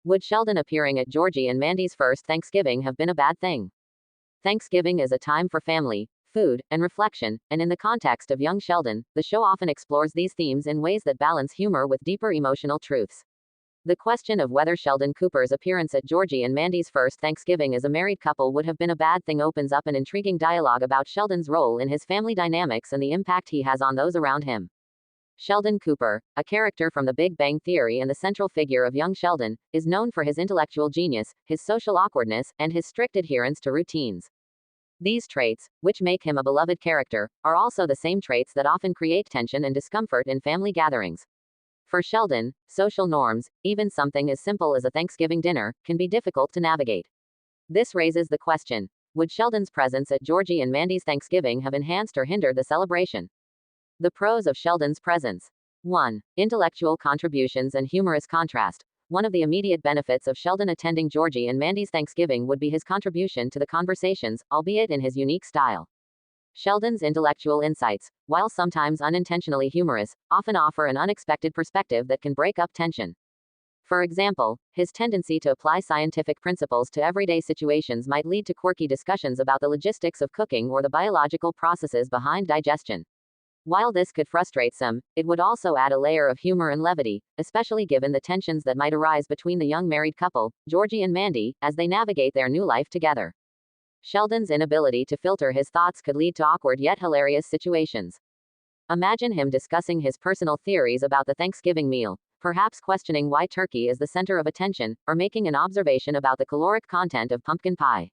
Would Sheldon appearing at Georgie and Mandy's first Thanksgiving have been a bad thing? Thanksgiving is a time for family, food, and reflection, and in the context of young Sheldon, the show often explores these themes in ways that balance humor with deeper emotional truths. The question of whether Sheldon Cooper's appearance at Georgie and Mandy's first Thanksgiving as a married couple would have been a bad thing opens up an intriguing dialogue about Sheldon's role in his family dynamics and the impact he has on those around him. Sheldon Cooper, a character from The Big Bang Theory and the central figure of young Sheldon, is known for his intellectual genius, his social awkwardness, and his strict adherence to routines. These traits, which make him a beloved character, are also the same traits that often create tension and discomfort in family gatherings. For Sheldon, social norms, even something as simple as a Thanksgiving dinner, can be difficult to navigate. This raises the question: would Sheldon's presence at Georgie and Mandy's Thanksgiving have enhanced or hindered the celebration? The pros of Sheldon's presence. 1. Intellectual contributions and humorous contrast. One of the immediate benefits of Sheldon attending Georgie and Mandy's Thanksgiving would be his contribution to the conversations, albeit in his unique style. Sheldon's intellectual insights, while sometimes unintentionally humorous, often offer an unexpected perspective that can break up tension. For example, his tendency to apply scientific principles to everyday situations might lead to quirky discussions about the logistics of cooking or the biological processes behind digestion. While this could frustrate some, it would also add a layer of humor and levity, especially given the tensions that might arise between the young married couple, Georgie and Mandy, as they navigate their new life together. Sheldon's inability to filter his thoughts could lead to awkward yet hilarious situations. Imagine him discussing his personal theories about the Thanksgiving meal, perhaps questioning why turkey is the center of attention, or making an observation about the caloric content of pumpkin pie.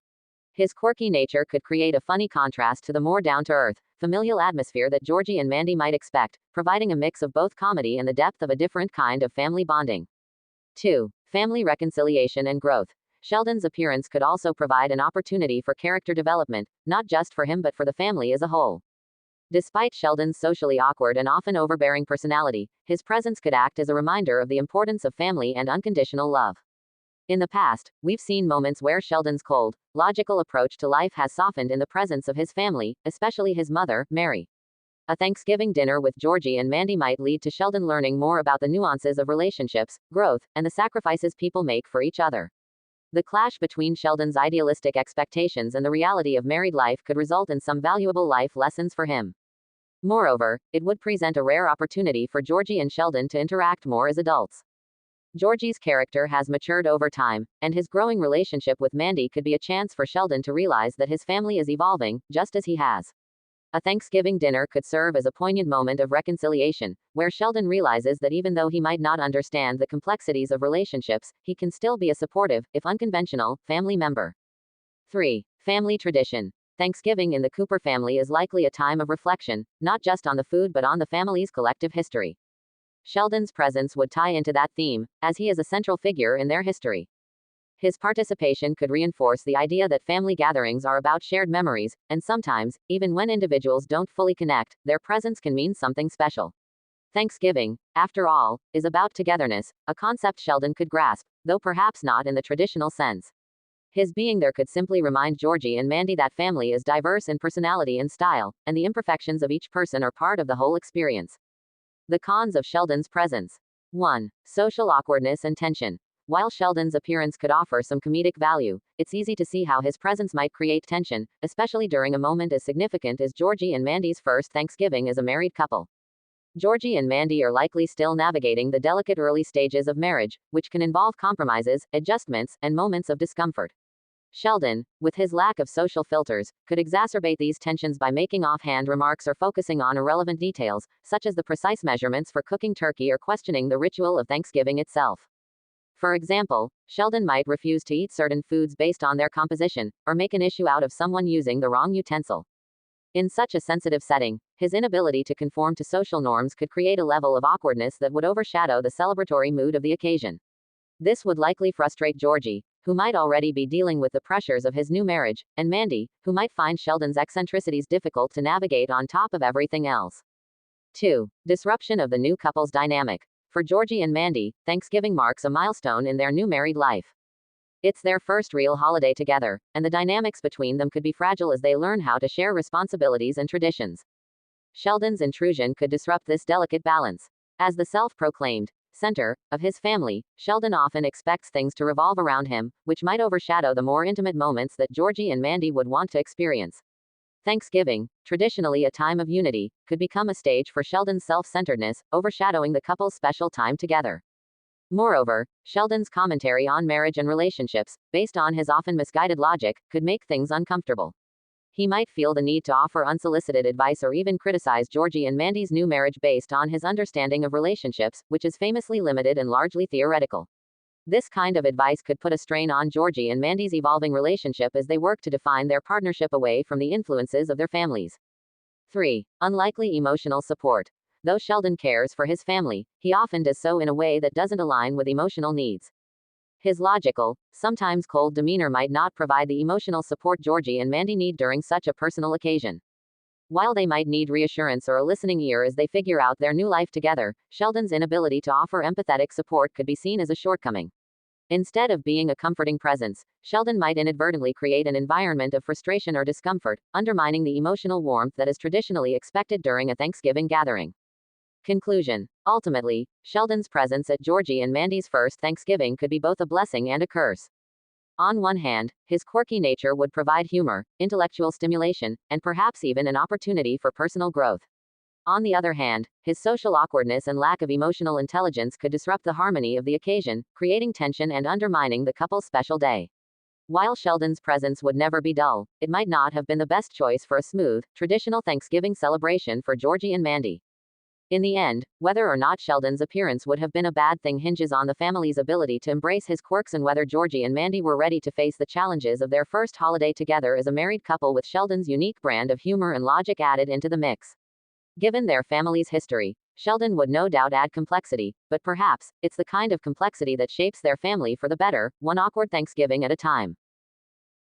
His quirky nature could create a funny contrast to the more down-to-earth, familial atmosphere that Georgie and Mandy might expect, providing a mix of both comedy and the depth of a different kind of family bonding. 2. Family reconciliation and growth. Sheldon's appearance could also provide an opportunity for character development, not just for him but for the family as a whole. Despite Sheldon's socially awkward and often overbearing personality, his presence could act as a reminder of the importance of family and unconditional love. In the past, we've seen moments where Sheldon's cold, logical approach to life has softened in the presence of his family, especially his mother, Mary. A Thanksgiving dinner with Georgie and Mandy might lead to Sheldon learning more about the nuances of relationships, growth, and the sacrifices people make for each other. The clash between Sheldon's idealistic expectations and the reality of married life could result in some valuable life lessons for him. Moreover, it would present a rare opportunity for Georgie and Sheldon to interact more as adults. Georgie's character has matured over time, and his growing relationship with Mandy could be a chance for Sheldon to realize that his family is evolving, just as he has. A Thanksgiving dinner could serve as a poignant moment of reconciliation, where Sheldon realizes that even though he might not understand the complexities of relationships, he can still be a supportive, if unconventional, family member. 3. Family tradition. Thanksgiving in the Cooper family is likely a time of reflection, not just on the food but on the family's collective history. Sheldon's presence would tie into that theme, as he is a central figure in their history. His participation could reinforce the idea that family gatherings are about shared memories, and sometimes, even when individuals don't fully connect, their presence can mean something special. Thanksgiving, after all, is about togetherness, a concept Sheldon could grasp, though perhaps not in the traditional sense. His being there could simply remind Georgie and Mandy that family is diverse in personality and style, and the imperfections of each person are part of the whole experience. The cons of Sheldon's presence. 1. Social awkwardness and tension. While Sheldon's appearance could offer some comedic value, it's easy to see how his presence might create tension, especially during a moment as significant as Georgie and Mandy's first Thanksgiving as a married couple. Georgie and Mandy are likely still navigating the delicate early stages of marriage, which can involve compromises, adjustments, and moments of discomfort. Sheldon, with his lack of social filters, could exacerbate these tensions by making offhand remarks or focusing on irrelevant details, such as the precise measurements for cooking turkey or questioning the ritual of Thanksgiving itself. For example, Sheldon might refuse to eat certain foods based on their composition, or make an issue out of someone using the wrong utensil. In such a sensitive setting, his inability to conform to social norms could create a level of awkwardness that would overshadow the celebratory mood of the occasion. This would likely frustrate Georgie, who might already be dealing with the pressures of his new marriage, and Mandy, who might find Sheldon's eccentricities difficult to navigate on top of everything else. 2. Disruption of the new couple's dynamic. For Georgie and Mandy, Thanksgiving marks a milestone in their new married life. It's their first real holiday together, and the dynamics between them could be fragile as they learn how to share responsibilities and traditions. Sheldon's intrusion could disrupt this delicate balance. As the self-proclaimed center of his family, Sheldon often expects things to revolve around him, which might overshadow the more intimate moments that Georgie and Mandy would want to experience. Thanksgiving, traditionally a time of unity, could become a stage for Sheldon's self-centeredness, overshadowing the couple's special time together. Moreover, Sheldon's commentary on marriage and relationships, based on his often misguided logic, could make things uncomfortable. He might feel the need to offer unsolicited advice or even criticize Georgie and Mandy's new marriage based on his understanding of relationships, which is famously limited and largely theoretical. This kind of advice could put a strain on Georgie and Mandy's evolving relationship as they work to define their partnership away from the influences of their families. 3. Unlikely emotional support. Though Sheldon cares for his family, he often does so in a way that doesn't align with emotional needs. His logical, sometimes cold demeanor might not provide the emotional support Georgie and Mandy need during such a personal occasion. While they might need reassurance or a listening ear as they figure out their new life together, Sheldon's inability to offer empathetic support could be seen as a shortcoming. Instead of being a comforting presence, Sheldon might inadvertently create an environment of frustration or discomfort, undermining the emotional warmth that is traditionally expected during a Thanksgiving gathering. Conclusion. Ultimately, Sheldon's presence at Georgie and Mandy's first Thanksgiving could be both a blessing and a curse. On one hand, his quirky nature would provide humor, intellectual stimulation, and perhaps even an opportunity for personal growth. On the other hand, his social awkwardness and lack of emotional intelligence could disrupt the harmony of the occasion, creating tension and undermining the couple's special day. While Sheldon's presence would never be dull, it might not have been the best choice for a smooth, traditional Thanksgiving celebration for Georgie and Mandy. In the end, whether or not Sheldon's appearance would have been a bad thing hinges on the family's ability to embrace his quirks and whether Georgie and Mandy were ready to face the challenges of their first holiday together as a married couple with Sheldon's unique brand of humor and logic added into the mix. Given their family's history, Sheldon would no doubt add complexity, but perhaps, it's the kind of complexity that shapes their family for the better, one awkward Thanksgiving at a time.